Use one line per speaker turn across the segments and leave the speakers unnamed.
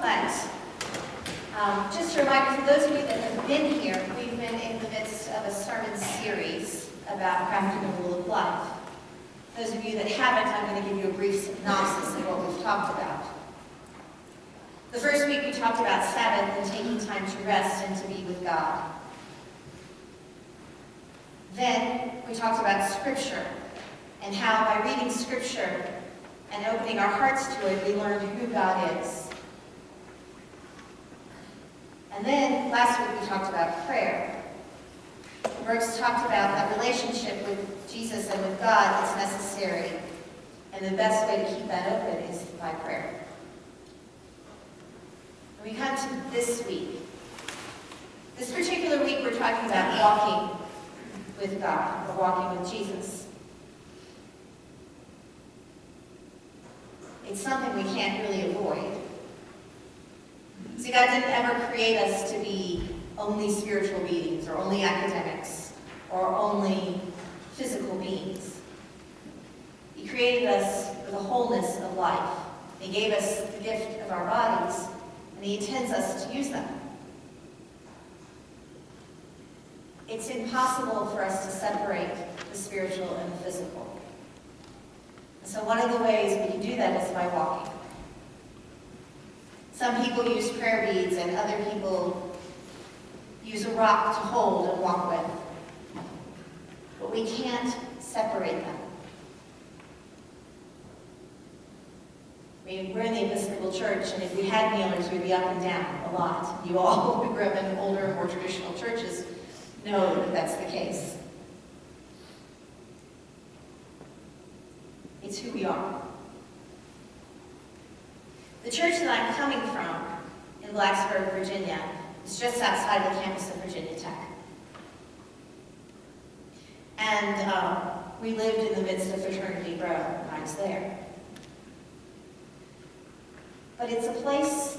But just a reminder for those of you that have been here, we've been in the midst of a sermon series about crafting the rule of life. Those of you that haven't, I'm going to give you a brief synopsis of what we've talked about. The first week we talked about Sabbath and taking time to rest and to be with God. Then we talked about Scripture and how by reading Scripture and opening our hearts to it, we learned who God is. And then last week we talked about prayer. Brooks talked about that relationship with Jesus and with God is necessary, and the best way to keep that open is by prayer. And we come to this week. This particular week we're talking about walking with God, or walking with Jesus. It's something we can't really avoid. See, God didn't ever create us to be only spiritual beings, or only academics, or only physical beings. He created us with a wholeness of life. He gave us the gift of our bodies, and He intends us to use them. It's impossible for us to separate the spiritual and the physical. And so one of the ways we can do that is by walking. Some people use prayer beads, and other people use a rock to hold and walk with. But we can't separate them. I mean, we're in the Episcopal Church, and if we had kneelers, we'd be up and down a lot. You all who grew up in older, more traditional churches know that that's the case. It's who we are. The church that I'm coming from in Blacksburg, Virginia, is just outside the campus of Virginia Tech. And we lived in the midst of Fraternity Row when I was there. But it's a place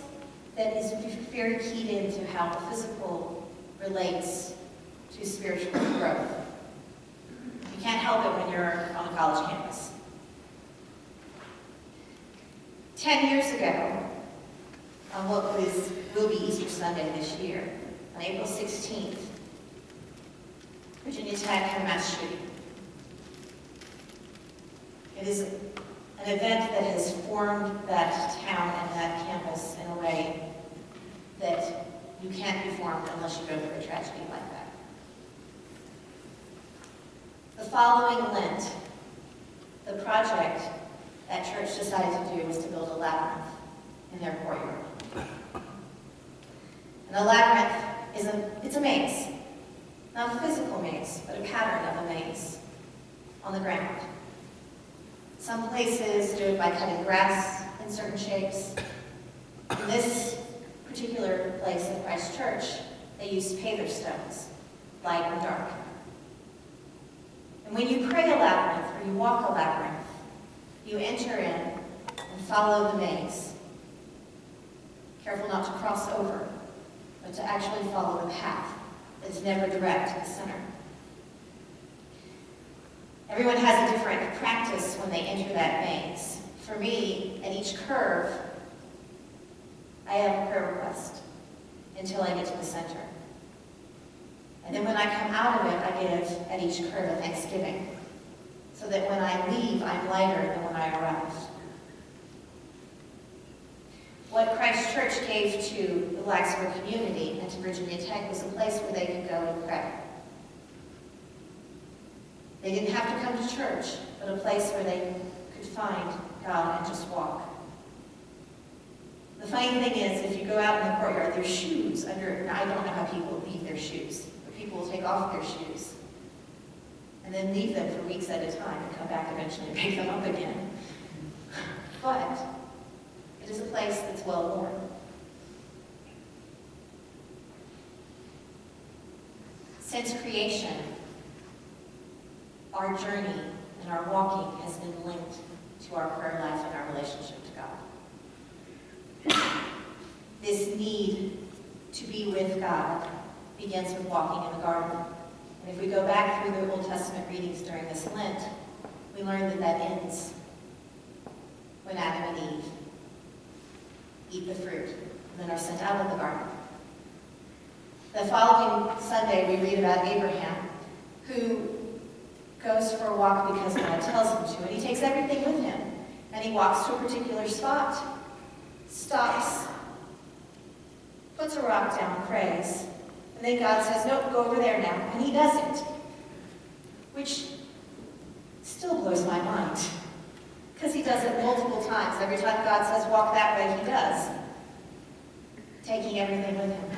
that is very keyed into how the physical relates to spiritual growth. You can't help it when you're on a college campus. 10 years ago, on what will be Easter Sunday this year, on April 16th, Virginia Tech had a mass shooting. It is an event that has formed that town and that campus in a way that you can't be formed unless you go through a tragedy like that. The following Lent, the project that church decided to do was to build a labyrinth in their courtyard. And a labyrinth it's a maze. Not a physical maze, but a pattern of a maze on the ground. Some places do it by cutting grass in certain shapes. In this particular place of Christ Church, they use paver stones, light and dark. And when you pray a labyrinth, or you walk a labyrinth, you enter in and follow the maze. Careful not to cross over, but to actually follow the path that is never direct to the center. Everyone has a different practice when they enter that maze. For me, at each curve, I have a prayer request until I get to the center. And then when I come out of it, I give at each curve a thanksgiving, so that when I leave, I'm lighter than when I arrived. What Christ Church gave to the Blacksburg community and to Virginia Tech was a place where they could go and pray. They didn't have to come to church, but a place where they could find God and just walk. The funny thing is, if you go out in the courtyard, there's shoes under, now I don't know how people leave their shoes, but people will take off their shoes and then leave them for weeks at a time and come back eventually and pick them up again. But it is a place that's well worn. Since creation, our journey and our walking has been linked to our prayer life and our relationship to God. This need to be with God begins with walking in the garden. And if we go back through the Old Testament readings during this Lent, we learn that that ends when Adam and Eve eat the fruit, and then are sent out of the garden. The following Sunday, we read about Abraham, who goes for a walk because God tells him to, and he takes everything with him. And he walks to a particular spot, stops, puts a rock down, prays, and then God says, nope, go over there now, and he does it. Which still blows my mind, because he does it multiple times. Every time God says, walk that way, he does, taking everything with him.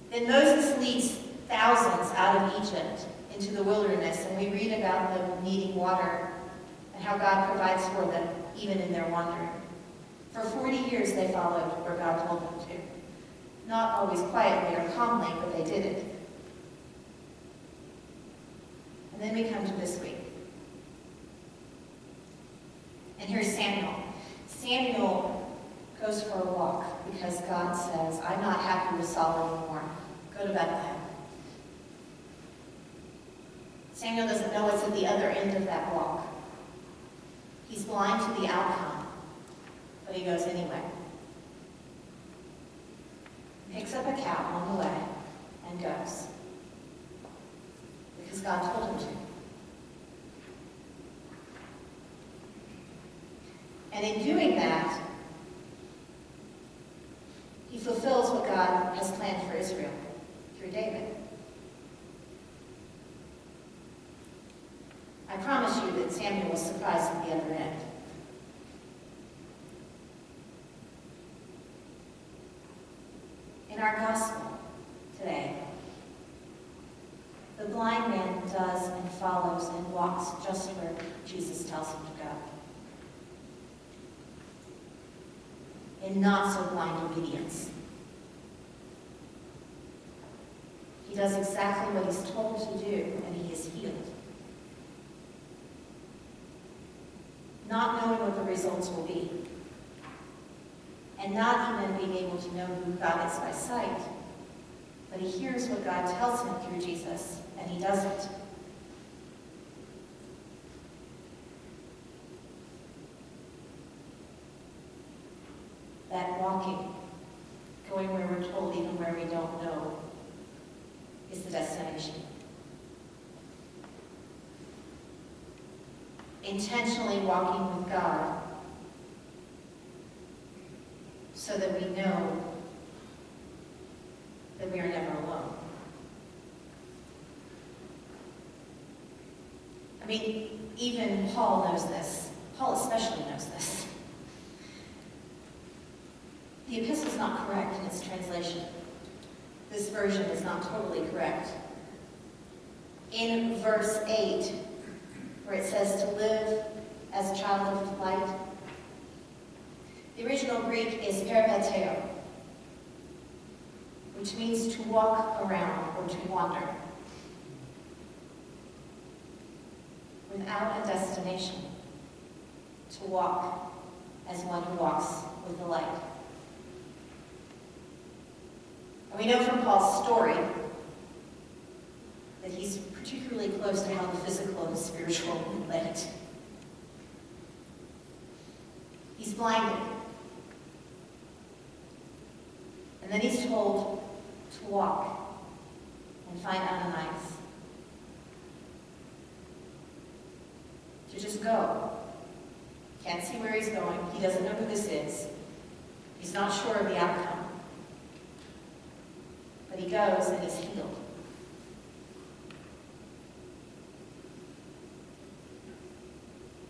Then Moses leads thousands out of Egypt into the wilderness, and we read about them needing water and how God provides for them, even in their wandering. For 40 years they followed where God told them to. Not always quietly or calmly, but they did it. And then we come to this week. And here's Samuel. Samuel goes for a walk because God says, I'm not happy with Saul anymore. Go to Bethlehem. Samuel doesn't know what's at the other end of that walk. He's blind to the outcome, but he goes anyway. Picks up a cow on the way and goes. Because God told him to. And in doing that, he fulfills what God has planned for Israel through David. I promise you that Samuel was surprised at the other end. In our gospel today, the blind man does and follows and walks just where Jesus tells him to go. In not so blind obedience. He does exactly what he's told to do, and he is healed. Not knowing what the results will be. And not even being able to know who God is by sight. But he hears what God tells him through Jesus, and he does it. That walking, going where we're told, even where we don't know, is the destination. Intentionally walking with God so that we know that we are never alone. I mean, even Paul knows this. Paul especially knows this. The epistle is not correct in its translation. This version is not totally correct. In verse 8, where it says to live as a child of light, the original Greek is peripateo, which means to walk around or to wander, without a destination, to walk as one who walks with the light. And we know from Paul's story that he's particularly close to how the physical and the spiritual relate. He's blinded. And then he's told to walk and find Ananias. To just go. Can't see where he's going. He doesn't know who this is. He's not sure of the outcome. But he goes and he's healed.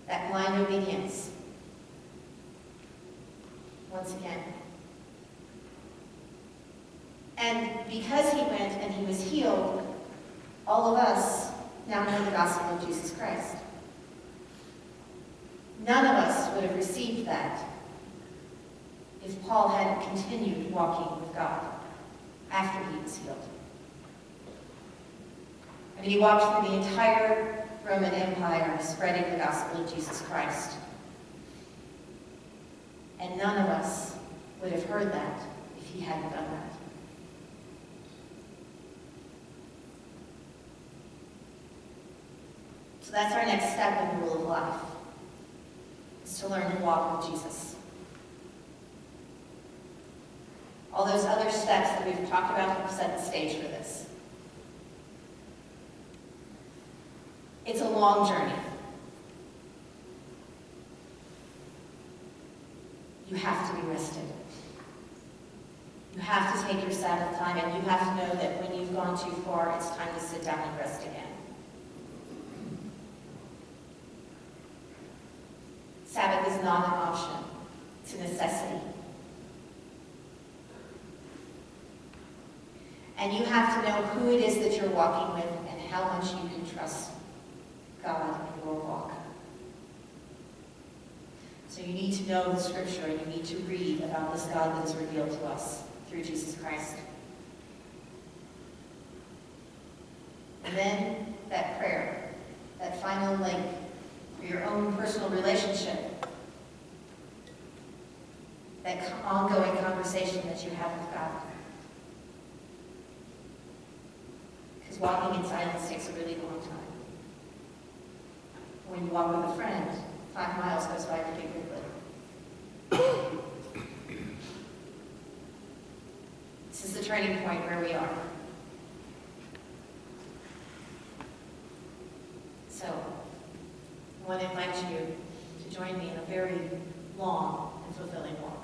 That blind obedience. Once again. And because he went and he was healed, all of us now know the gospel of Jesus Christ. None of us would have received that if Paul hadn't continued walking with God after he was healed. I mean, he walked through the entire Roman Empire spreading the gospel of Jesus Christ. And none of us would have heard that if he hadn't done that. So that's our next step in the rule of life. Is is to learn to walk with Jesus. All those other steps that we've talked about have set the stage for this. It's a long journey. You have to be rested. You have to take your Sabbath time, and you have to know that when you've gone too far, it's time to sit down and rest again. Sabbath is not an option. It's a necessity. And you have to know who it is that you're walking with and how much you can trust God in your walk. So you need to know the scripture, and you need to read about this God that is revealed to us through Jesus Christ. And then that prayer, that final link for your own personal relationship, that ongoing conversation that you have with God. Because walking in silence takes a really long time. When you walk with a friend, 5 miles goes by pretty quickly. This is the turning point where we are. So, I want to invite you to join me in a very long and fulfilling walk.